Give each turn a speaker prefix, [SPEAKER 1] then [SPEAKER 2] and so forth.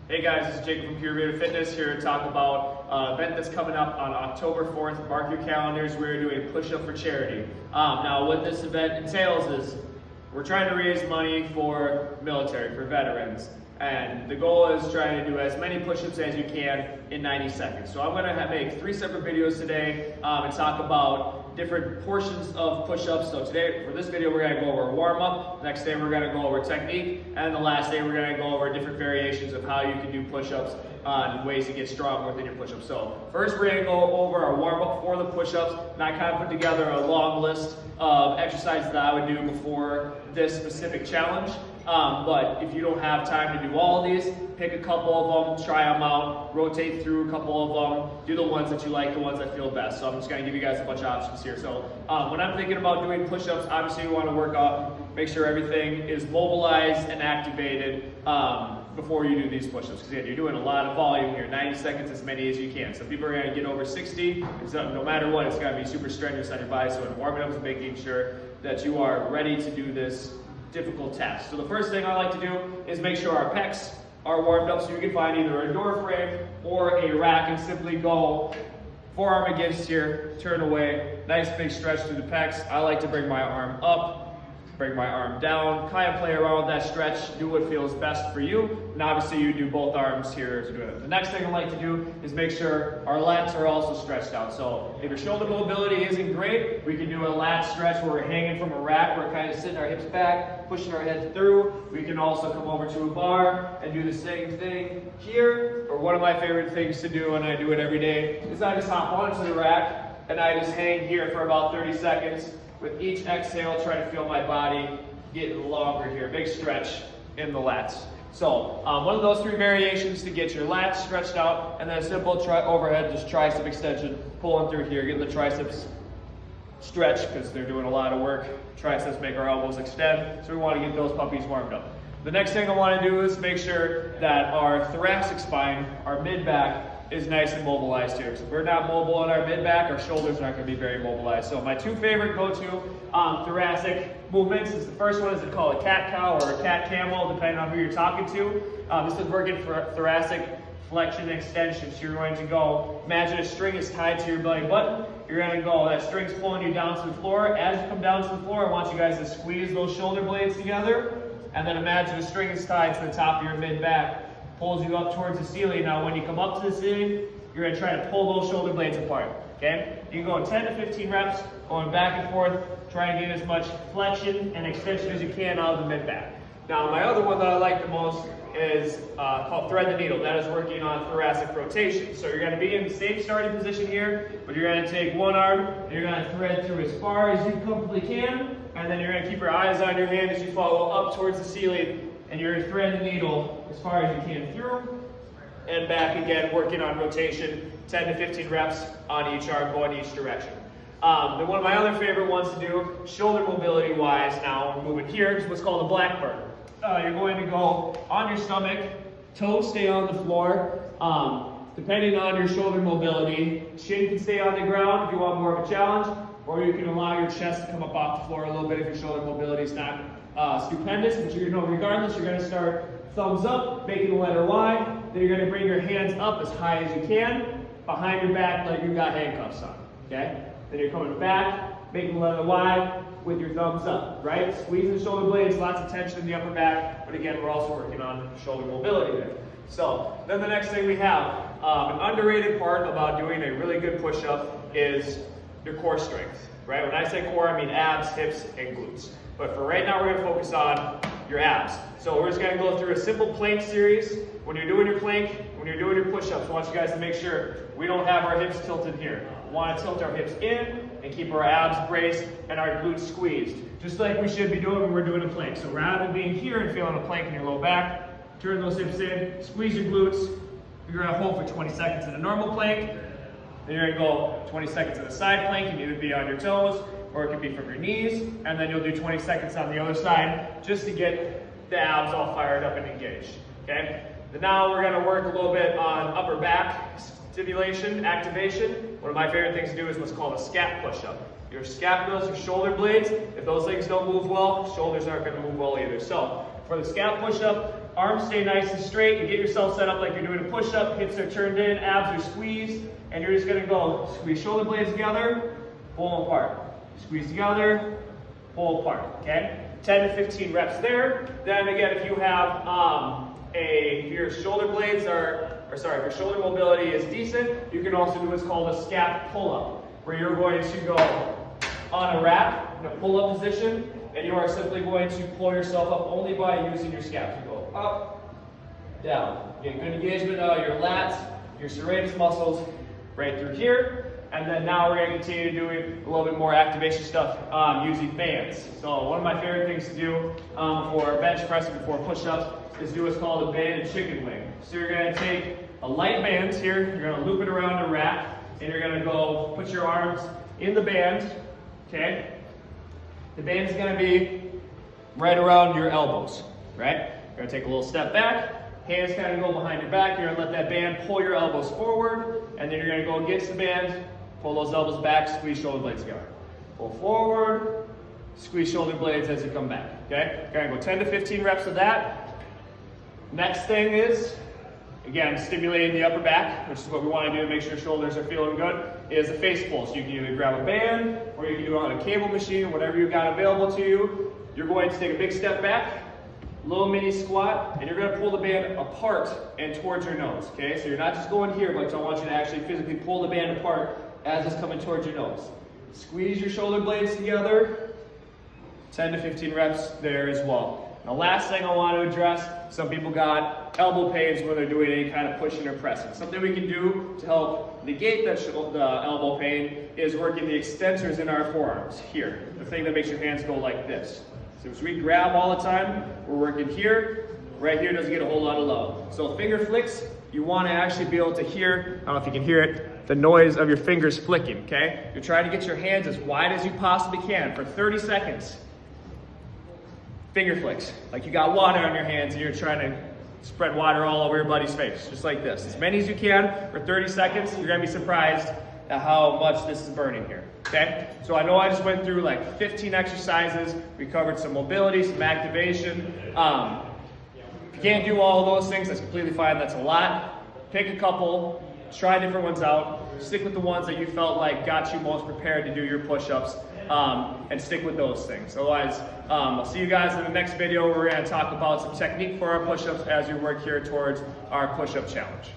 [SPEAKER 1] Hey guys, this is Jacob from Pure Beta Fitness here to talk about an event that's coming up on October 4th. Mark your calendars, we're doing push-up for charity. Now what this event entails is we're trying to raise money for military, for veterans. And the goal is trying to do as many push-ups as you can in 90 seconds. So I'm going to make 3 separate videos today and talk about different portions of push-ups. So today, for this video, we're going to go over a warm-up. The next day, we're going to go over technique. And the last day, we're going to go over different variations of how you can do push-ups and ways to get strong within your push-ups. So first, we're going to go over our warm-up for the push-ups. And I kind of put together a long list of exercises that I would do before this specific challenge. But if you don't have time to do all of these, pick a couple of them, try them out, rotate through a couple of them, do the ones that you like, the ones that feel best. So I'm just going to give you guys a bunch of options here. So when I'm thinking about doing push-ups, obviously you want to work up, make sure everything is mobilized and activated before you do these push-ups. Because again, you're doing a lot of volume here, 90 seconds, as many as you can. Some people are going to get over 60, because no matter what, it's going to be super strenuous on your body. So in warming up is making sure that you are ready to do this difficult task. So the first thing I like to do is make sure our pecs are warmed up, so you can find either a door frame or a rack and simply go forearm against here, turn away, nice big stretch through the pecs. I like to bring my arm up, bring my arm down, kind of play around with that stretch, do what feels best for you. And obviously you do both arms here to do it. The next thing I like to do is make sure our lats are also stretched out. So if your shoulder mobility isn't great, we can do a lat stretch where we're hanging from a rack, we're kind of sitting our hips back, pushing our head through. We can also come over to a bar and do the same thing here. Or one of my favorite things to do, and I do it every day, is I just hop onto the rack and I just hang here for about 30 seconds. With each exhale, try to feel my body getting longer here. Big stretch in the lats. So one of those 3 variations to get your lats stretched out, and then a simple overhead, just tricep extension, pulling through here, getting the triceps stretched because they're doing a lot of work. Triceps make our elbows extend, so we want to get those puppies warmed up. The next thing I want to do is make sure that our thoracic spine, our mid-back, is nice and mobilized here. So if we're not mobile in our mid-back, our shoulders aren't going to be very mobilized. So my 2 favorite go-to thoracic movements is the first one is called a cat-cow or a cat-camel, depending on who you're talking to. This is working for thoracic flexion extension. So you're going to go, imagine a string is tied to your belly button. You're going to go, that string's pulling you down to the floor. As you come down to the floor, I want you guys to squeeze those shoulder blades together. And then imagine a string is tied to the top of your mid-back. Pulls you up towards the ceiling. Now when you come up to the ceiling, you're going to try to pull those shoulder blades apart, okay? You can go 10 to 15 reps, going back and forth, try and get as much flexion and extension as you can out of the mid-back. Now my other one that I like the most is called thread the needle. That is working on thoracic rotation. So you're going to be in the same starting position here, but you're going to take one arm, and you're going to thread through as far as you comfortably can, and then you're going to keep your eyes on your hand as you follow up towards the ceiling, and you're going to thread the needle as far as you can through and back again, working on rotation, 10 to 15 reps on each arm, going each direction. Then one of my other favorite ones to do, shoulder mobility wise, now we're moving here, is what's called a blackbird. You're going to go on your stomach, toes stay on the floor. Depending on your shoulder mobility, chin can stay on the ground if you want more of a challenge, or you can allow your chest to come up off the floor a little bit if your shoulder mobility is not stupendous. But regardless, you're going to start thumbs up, making the letter Y. Then you're going to bring your hands up as high as you can, behind your back like you've got handcuffs on, okay? Then you're coming back, making the letter Y with your thumbs up, right? Squeezing the shoulder blades, lots of tension in the upper back, but again, we're also working on shoulder mobility there. So, then the next thing we have, an underrated part about doing a really good push-up is your core strength, right? When I say core, I mean abs, hips, and glutes. But for right now, we're going to focus on your abs. So we're just going to go through a simple plank series. When you're doing your plank, when you're doing your push-ups, I want you guys to make sure we don't have our hips tilted here. We want to tilt our hips in and keep our abs braced and our glutes squeezed, just like we should be doing when we're doing a plank. So rather than being here and feeling a plank in your low back, turn those hips in, squeeze your glutes. You're going to hold for 20 seconds in a normal plank. Then you're going to go 20 seconds in a side plank. You can either be on your toes or it could be from your knees. And then you'll do 20 seconds on the other side just to get the abs all fired up and engaged. Okay? Then now we're going to work a little bit on upper back stimulation, activation. One of my favorite things to do is what's called a scap push-up. Your scapulas, your shoulder blades, if those things don't move well, shoulders aren't going to move well either. So for the scap push-up, arms stay nice and straight, and get yourself set up like you're doing a push-up. Hips are turned in, abs are squeezed, and you're just gonna go squeeze shoulder blades together, pull them apart. Squeeze together, pull apart, okay? 10 to 15 reps there. Then again, if you have if your shoulder blades if your shoulder mobility is decent, you can also do what's called a scap pull-up, where you're going to go on a rack in a pull-up position, and you are simply going to pull yourself up only by using your scaps. You go up, down. Get good engagement out of your lats, your serratus muscles, right through here. And then now we're going to continue doing a little bit more activation stuff using bands. So one of my favorite things to do for bench press and before push-ups is do what's called a banded chicken wing. So you're going to take a light band here, you're going to loop it around a rack, and you're going to go put your arms in the band, okay? The band is going to be right around your elbows, right? You're going to take a little step back, hands kind of go behind your back, you're going to let that band pull your elbows forward, and then you're going to go against the band, pull those elbows back, squeeze shoulder blades together. Pull forward, squeeze shoulder blades as you come back, okay? You're gonna go 10 to 15 reps of that. Next thing is, again, stimulating the upper back, which is what we wanna do to make sure shoulders are feeling good, is a face pull. So you can either grab a band, or you can do it on a cable machine, whatever you've got available to you. You're going to take a big step back, little mini squat, and you're gonna pull the band apart and towards your nose, okay? So you're not just going here, but I want you to actually physically pull the band apart as it's coming towards your nose. Squeeze your shoulder blades together, 10 to 15 reps there as well. Now last thing I want to address, some people got elbow pains when they're doing any kind of pushing or pressing. Something we can do to help negate the elbow pain is working the extensors in our forearms, here. The thing that makes your hands go like this. So as we grab all the time, we're working here. Right here doesn't get a whole lot of love. So finger flicks, you want to actually be able to hear, I don't know if you can hear it, the noise of your fingers flicking, okay? You're trying to get your hands as wide as you possibly can for 30 seconds. Finger flicks, like you got water on your hands and you're trying to spread water all over your buddy's face, just like this. As many as you can for 30 seconds. You're gonna be surprised at how much this is burning here, okay? So I know I just went through like 15 exercises. We covered some mobility, some activation. If you can't do all of those things, that's completely fine, that's a lot. Pick a couple, try different ones out, stick with the ones that you felt like got you most prepared to do your push-ups, and stick with those things. Otherwise, I'll see you guys in the next video where we're gonna talk about some technique for our push-ups as we work here towards our push-up challenge.